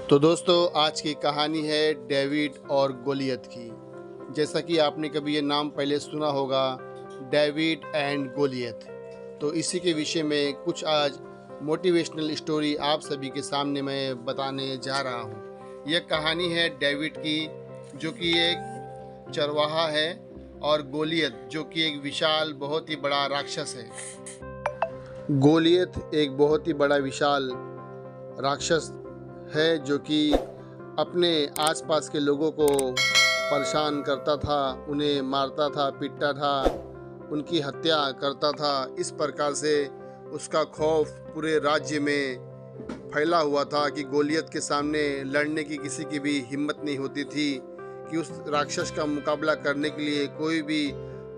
तो दोस्तों आज की कहानी है डेविड और गोलियत की। जैसा कि आपने कभी ये नाम पहले सुना होगा, डेविड एंड गोलियत। तो इसी के विषय में कुछ आज मोटिवेशनल स्टोरी आप सभी के सामने मैं बताने जा रहा हूँ। यह कहानी है डेविड की, जो कि एक चरवाहा है, और गोलियत जो कि एक विशाल बहुत ही बड़ा राक्षस है। गोलियत एक बहुत ही बड़ा विशाल राक्षस है जो कि अपने आसपास के लोगों को परेशान करता था, उन्हें मारता था, पीटता था, उनकी हत्या करता था। इस प्रकार से उसका खौफ पूरे राज्य में फैला हुआ था कि गोलियत के सामने लड़ने की किसी की भी हिम्मत नहीं होती थी, कि उस राक्षस का मुकाबला करने के लिए कोई भी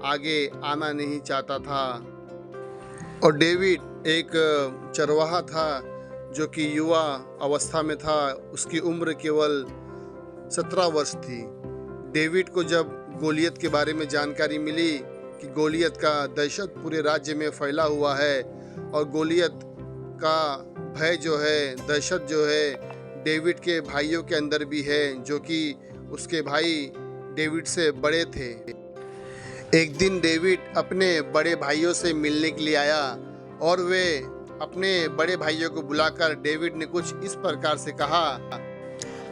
आगे आना नहीं चाहता था। और डेविड एक चरवाहा था जो कि युवा अवस्था में था। उसकी उम्र केवल 17 वर्ष थी। डेविड को जब गोलियत के बारे में जानकारी मिली कि गोलियत का दहशत पूरे राज्य में फैला हुआ है, और गोलियत का भय जो है, दहशत जो है, डेविड के भाइयों के अंदर भी है, जो कि उसके भाई डेविड से बड़े थे। एक दिन डेविड अपने बड़े भाइयों से मिलने के लिए आया, और वे अपने बड़े भाइयों को बुलाकर डेविड ने कुछ इस प्रकार से कहा।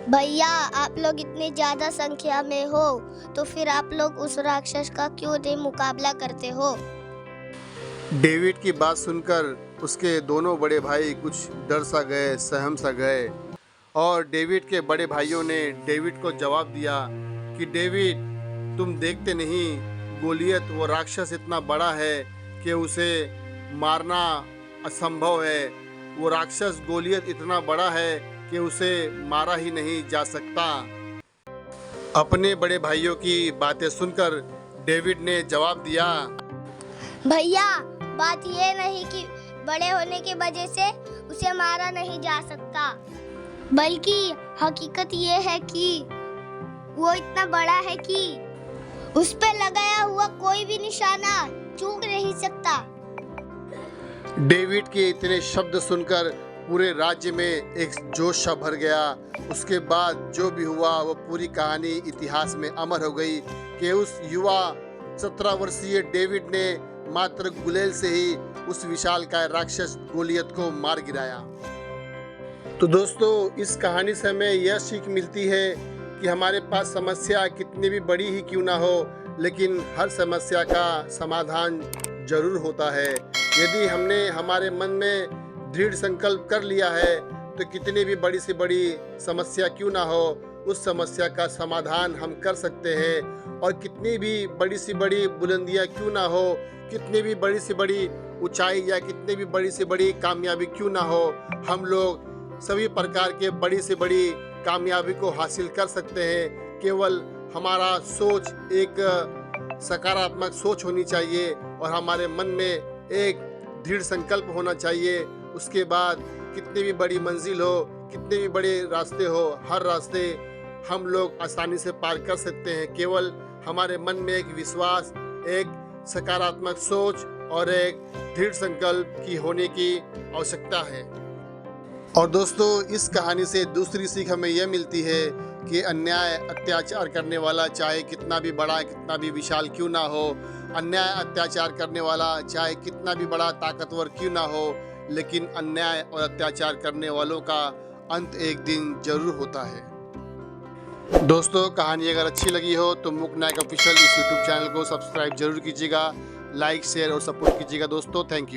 भैया, आप लोग इतनी ज्यादा संख्या में हो तो फिर आप लोग उस राक्षस का क्यों नहीं मुकाबला करते हो? डेविड की बात सुनकर उसके दोनों बड़े भाई कुछ डर सा गए, सहम सा गए, और डेविड के बड़े भाइयों ने डेविड को जवाब दिया कि डेविड, तुम देखते नहीं, गोलियत वो राक्षस इतना बड़ा है कि उसे मारना असंभव है। वो राक्षस गोलियत इतना बड़ा है कि उसे मारा ही नहीं जा सकता। अपने बड़े भाइयों की बातें सुनकर डेविड ने जवाब दिया, भैया, बात ये नहीं कि बड़े होने की वजह से उसे मारा नहीं जा सकता, बल्कि हकीकत ये है कि वो इतना बड़ा है कि उस पे लगाया हुआ कोई भी निशाना चूक नहीं सकता। डेविड के इतने शब्द सुनकर पूरे राज्य में एक जोश सा भर गया। उसके बाद जो भी हुआ वो पूरी कहानी इतिहास में अमर हो गई कि उस युवा 17 वर्षीय डेविड ने मात्र गुलेल से ही उस विशालकाय राक्षस गोलियत को मार गिराया। तो दोस्तों, इस कहानी से हमें यह सीख मिलती है कि हमारे पास समस्या कितनी भी बड़ी ही क्यों ना हो, लेकिन हर समस्या का समाधान जरूर होता है। यदि हमने हमारे मन में दृढ़ संकल्प कर लिया है तो कितनी भी बड़ी से बड़ी समस्या क्यों ना हो, उस समस्या का समाधान हम कर सकते हैं। और कितनी भी बड़ी से बड़ी बुलंदियां क्यों ना हो, कितनी भी बड़ी से बड़ी ऊंचाई या कितनी भी बड़ी से बड़ी कामयाबी क्यों ना हो, हम लोग सभी प्रकार के बड़ी से बड़ी कामयाबी को हासिल कर सकते हैं। केवल हमारा सोच एक सकारात्मक सोच होनी चाहिए, और हमारे मन में एक दृढ़ संकल्प होना चाहिए। उसके बाद कितनी भी बड़ी मंजिल हो, कितने भी बड़े रास्ते हो, हर रास्ते हम लोग आसानी से पार कर सकते हैं। केवल हमारे मन में एक विश्वास, एक सकारात्मक सोच और एक दृढ़ संकल्प की होने की आवश्यकता है। और दोस्तों, इस कहानी से दूसरी सीख हमें यह मिलती है कि अन्याय अत्याचार करने वाला चाहे कितना भी बड़ा, कितना भी विशाल क्यों ना हो, अन्याय अत्याचार करने वाला चाहे कितना भी बड़ा ताकतवर क्यों ना हो, लेकिन अन्याय और अत्याचार करने वालों का अंत एक दिन जरूर होता है। दोस्तों, कहानी अगर अच्छी लगी हो तो मुक नायक ऑफिशियल इस यूट्यूब चैनल को सब्सक्राइब जरूर कीजिएगा, लाइक, शेयर और सपोर्ट कीजिएगा। दोस्तों, थैंक यू।